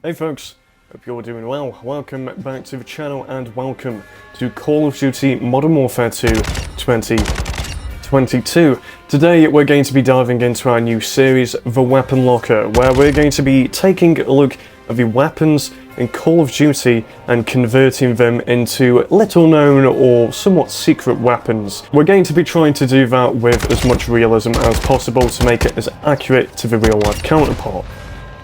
Hey folks, hope you're doing well. Welcome back to the channel and welcome to Call of Duty Modern Warfare 2 2022. Today we're going to be diving into our new series, The Weapon Locker, where we're going to be taking a look at the weapons in Call of Duty and converting them into little known or somewhat secret weapons. We're going to be trying to do that with as much realism as possible to make it as accurate to the real life counterpart.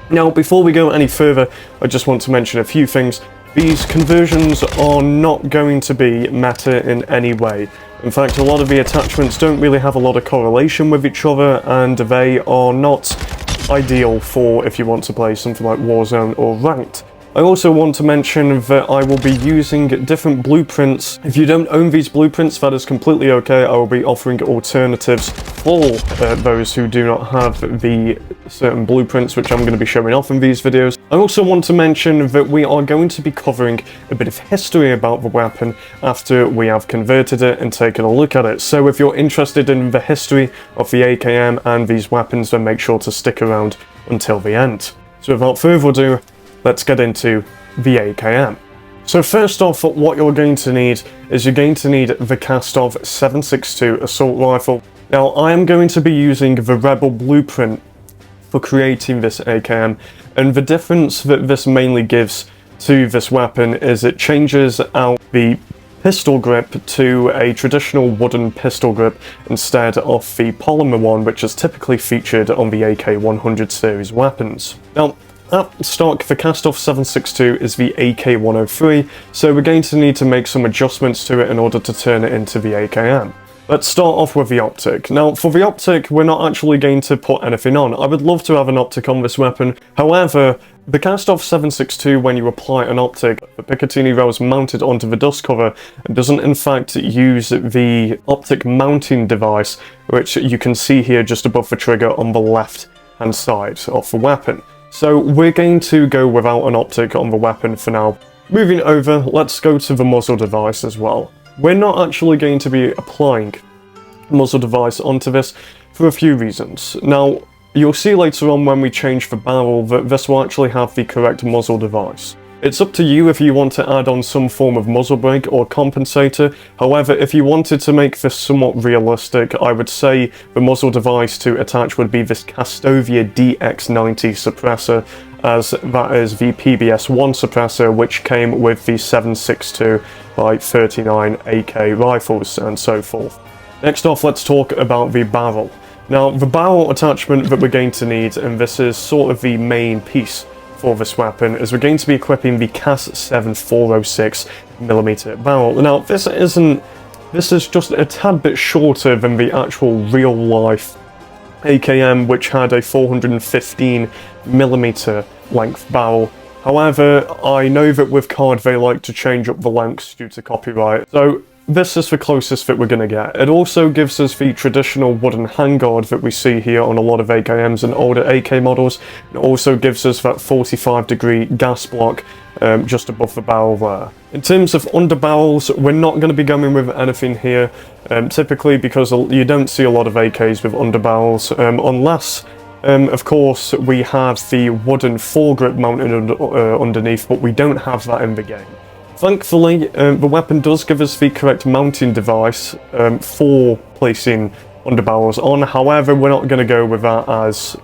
Now, before we go any further, I just want to mention a few things. These conversions are not going to be meta in any way. In fact, a lot of the attachments don't really have a lot of correlation with each other, and they are not ideal for if you want to play something like Warzone or Ranked. I also want to mention that I will be using different blueprints. If you don't own these blueprints, that is completely okay. I will be offering alternatives for those who do not have the certain blueprints, which I'm going to be showing off in these videos. I also want to mention that we are going to be covering a bit of history about the weapon after we have converted it and taken a look at it. So if you're interested in the history of the AKM and these weapons, then make sure to stick around until the end. So without further ado, let's get into the AKM. So first off, what you're going to need is you're going to need the Kastov 7.62 assault rifle. Now, I am going to be using the Rebel blueprint for creating this AKM, and the difference that this mainly gives to this weapon is it changes out the pistol grip to a traditional wooden pistol grip instead of the polymer one, which is typically featured on the AK-100 series weapons. Now, at stock, the Kastov 7.62 is the AK-103, so we're going to need to make some adjustments to it in order to turn it into the AKM. Let's start off with the optic. Now, for the optic, we're not actually going to put anything on. I would love to have an optic on this weapon. However, the Kastov 7.62, when you apply an optic, the Picatinny rail is mounted onto the dust cover and doesn't in fact use the optic mounting device, which you can see here just above the trigger on the left hand side of the weapon. So we're going to go without an optic on the weapon for now. Moving over, let's go to the muzzle device as well. We're not actually going to be applying muzzle device onto this for a few reasons. Now, you'll see later on when we change the barrel that this will actually have the correct muzzle device. It's up to you if you want to add on some form of muzzle brake or compensator. However, if you wanted to make this somewhat realistic, I would say the muzzle device to attach would be this Kastovia DX90 suppressor, as that is the PBS-1 suppressor which came with the 7.62 by 39 AK rifles and so forth. Next off, let's talk about the barrel. Now, the barrel attachment that we're going to need, and this is sort of the main piece for this weapon, is we're going to be equipping the CAS-7 406mm barrel. Now, this is just a tad bit shorter than the actual real life AKM, which had a 415mm length barrel. However, I know that with CARD they like to change up the lengths due to copyright, so this is the closest that we're going to get. It also gives us the traditional wooden handguard that we see here on a lot of AKMs and older AK models. It also gives us that 45-degree gas block just above the barrel there. In terms of underbarrels, we're not going to be going with anything here, typically because you don't see a lot of AKs with underbarrels, unless of course we have the wooden foregrip mounted underneath, but we don't have that in the game. Thankfully, the weapon does give us the correct mounting device for placing underbarrels on. However, we're not going to go with that, as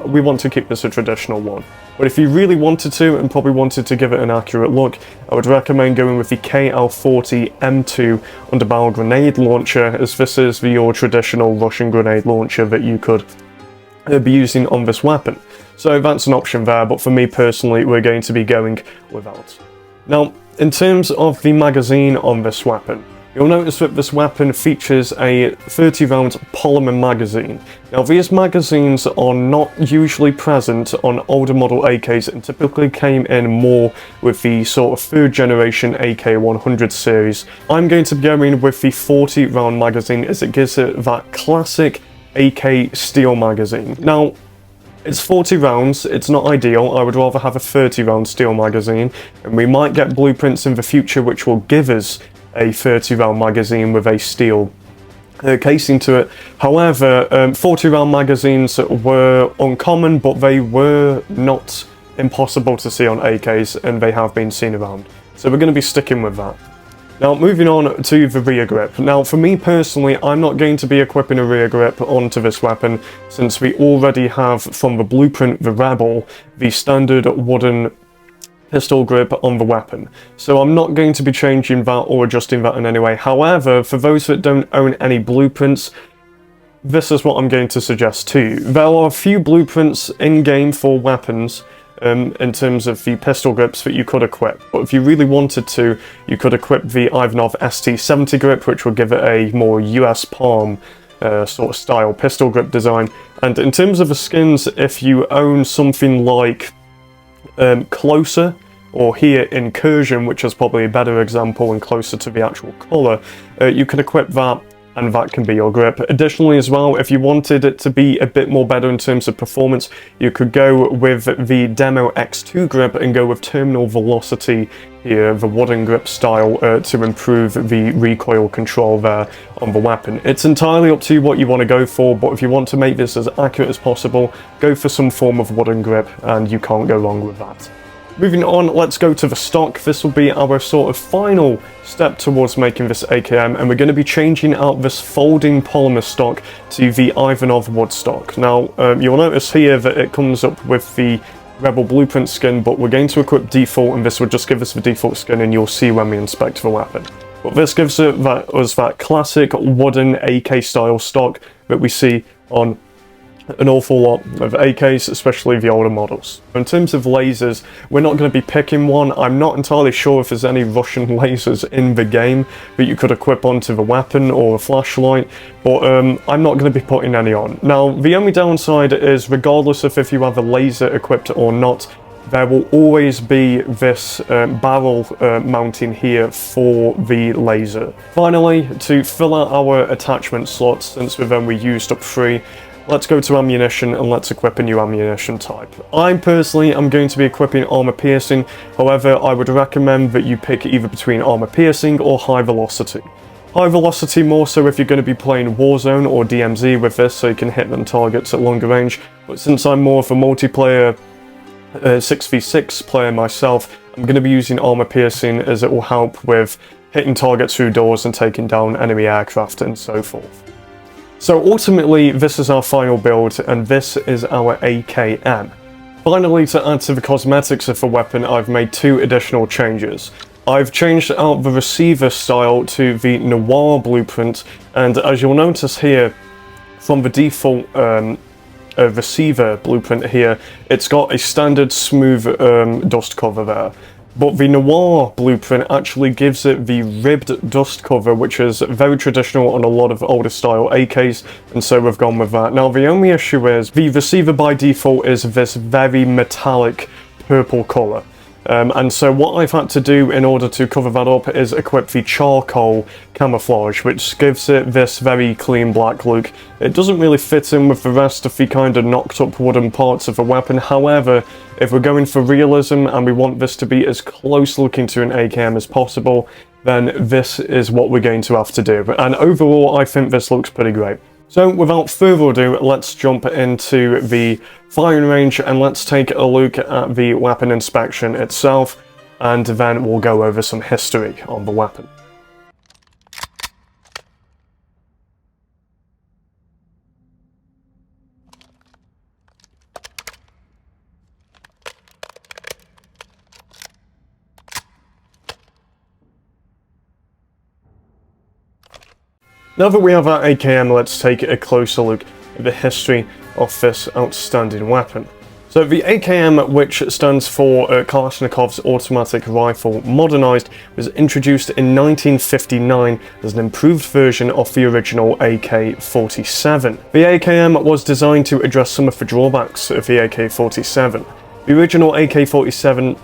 we want to keep this a traditional one. But if you really wanted to, and probably wanted to give it an accurate look, I would recommend going with the KL40 M2 underbarrel grenade launcher, as this is your traditional Russian grenade launcher that you could be using on this weapon. So that's an option there, but for me personally, we're going to be going without. Now, in terms of the magazine on this weapon, you'll notice that this weapon features a 30-round polymer magazine. Now, these magazines are not usually present on older model AKs and typically came in more with the sort of third generation AK-100 series. I'm going to be going with the 40-round magazine, as it gives it that classic AK steel magazine. Now, it's 40 rounds, it's not ideal. I would rather have a 30-round steel magazine, and we might get blueprints in the future which will give us a 30-round magazine with a steel casing to it. However, 40-round magazines were uncommon, but they were not impossible to see on AKs, and they have been seen around. So we're going to be sticking with that. Now, moving on to the rear grip. Now, for me personally, I'm not going to be equipping a rear grip onto this weapon, since we already have, from the blueprint, the Rebel, the standard wooden pistol grip on the weapon. So I'm not going to be changing that or adjusting that in any way. However, for those that don't own any blueprints, this is what I'm going to suggest to you. There are a few blueprints in-game for weapons, in terms of the pistol grips that you could equip. But if you really wanted to, you could equip the Ivanov ST70 grip, which would give it a more US palm sort of style pistol grip design. And in terms of the skins, if you own something like Closer, or here Incursion, which is probably a better example and closer to the actual colour, you can equip that, and that can be your grip. Additionally as well, if you wanted it to be a bit more better in terms of performance, you could go with the Demo X2 grip and go with terminal velocity here, the wooden grip style, to improve the recoil control there on the weapon. It's entirely up to you what you want to go for, but if you want to make this as accurate as possible, go for some form of wooden grip, and you can't go wrong with that. Moving on, let's go to the stock. This will be our sort of final step towards making this AKM, and we're going to be changing out this folding polymer stock to the Ivanov wood stock. Now, you'll notice here that it comes up with the Rebel blueprint skin, but we're going to equip default, and this will just give us the default skin, and you'll see when we inspect the weapon. But this gives us that classic wooden AK style stock that we see on an awful lot of AKs, especially the older models. In terms of lasers, we're not going to be picking one. I'm not entirely sure if there's any Russian lasers in the game that you could equip onto the weapon or a flashlight, but I'm not going to be putting any on. Now, the only downside is, regardless of if you have a laser equipped or not, there will always be this barrel mounting here for the laser. Finally, to fill out our attachment slots, since we've only used up 3, let's go to ammunition and let's equip a new ammunition type. I personally am going to be equipping armor piercing. However, I would recommend that you pick either between armor piercing or high velocity. High velocity more so if you're going to be playing Warzone or DMZ with this, so you can hit them targets at longer range. But since I'm more of a multiplayer 6v6 player myself, I'm going to be using armor piercing, as it will help with hitting targets through doors and taking down enemy aircraft and so forth. So ultimately, this is our final build, and this is our AKM. Finally, to add to the cosmetics of the weapon, I've made 2 additional changes. I've changed out the receiver style to the Noir blueprint, and as you'll notice here, from the default receiver blueprint here, it's got a standard smooth dust cover there. But the Noir blueprint actually gives it the ribbed dust cover, which is very traditional on a lot of older style AKs, and so we've gone with that. Now, the only issue is, the receiver by default is this very metallic purple colour. And so what I've had to do in order to cover that up is equip the charcoal camouflage, which gives it this very clean black look. It doesn't really fit in with the rest of the kind of knocked up wooden parts of the weapon. However, if we're going for realism and we want this to be as close looking to an AKM as possible, then this is what we're going to have to do. And overall, I think this looks pretty great. So without further ado, let's jump into the firing range and let's take a look at the weapon inspection itself, and then we'll go over some history on the weapon. Now that we have our AKM, let's take a closer look at the history of this outstanding weapon. So the AKM, which stands for Kalashnikov's automatic rifle modernized, was introduced in 1959 as an improved version of the original AK-47. The AKM was designed to address some of the drawbacks of the AK-47. The original AK-47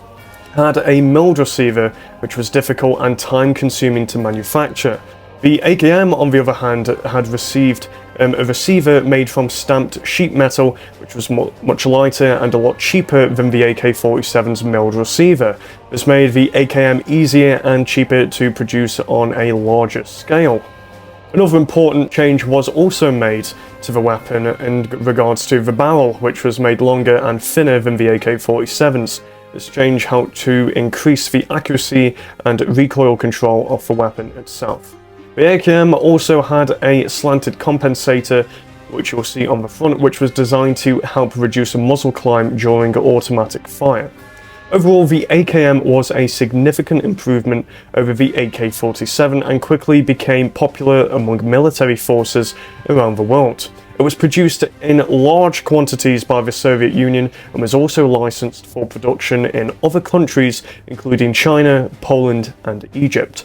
had a milled receiver, which was difficult and time-consuming to manufacture. The AKM, on the other hand, had received a receiver made from stamped sheet metal, which was much lighter and a lot cheaper than the AK-47's milled receiver. This made the AKM easier and cheaper to produce on a larger scale. Another important change was also made to the weapon in regards to the barrel, which was made longer and thinner than the AK-47's. This change helped to increase the accuracy and recoil control of the weapon itself. The AKM also had a slanted compensator, which you'll see on the front, which was designed to help reduce muzzle climb during automatic fire. Overall, the AKM was a significant improvement over the AK-47 and quickly became popular among military forces around the world. It was produced in large quantities by the Soviet Union and was also licensed for production in other countries, including China, Poland, and Egypt.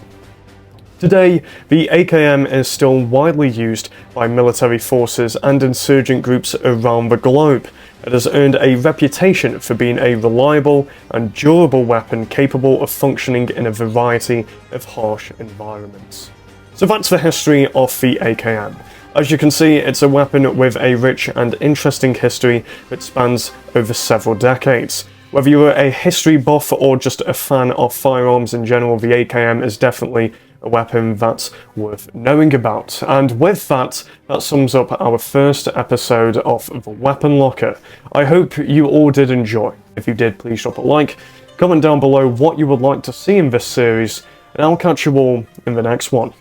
Today, the AKM is still widely used by military forces and insurgent groups around the globe. It has earned a reputation for being a reliable and durable weapon capable of functioning in a variety of harsh environments. So that's the history of the AKM. As you can see, it's a weapon with a rich and interesting history that spans over several decades. Whether you're a history buff or just a fan of firearms in general, the AKM is definitely a weapon that's worth knowing about. And with that, that sums up our first episode of The Weapon Locker. I hope you all did enjoy. If you did, please drop a like, comment down below what you would like to see in this series, and I'll catch you all in the next one.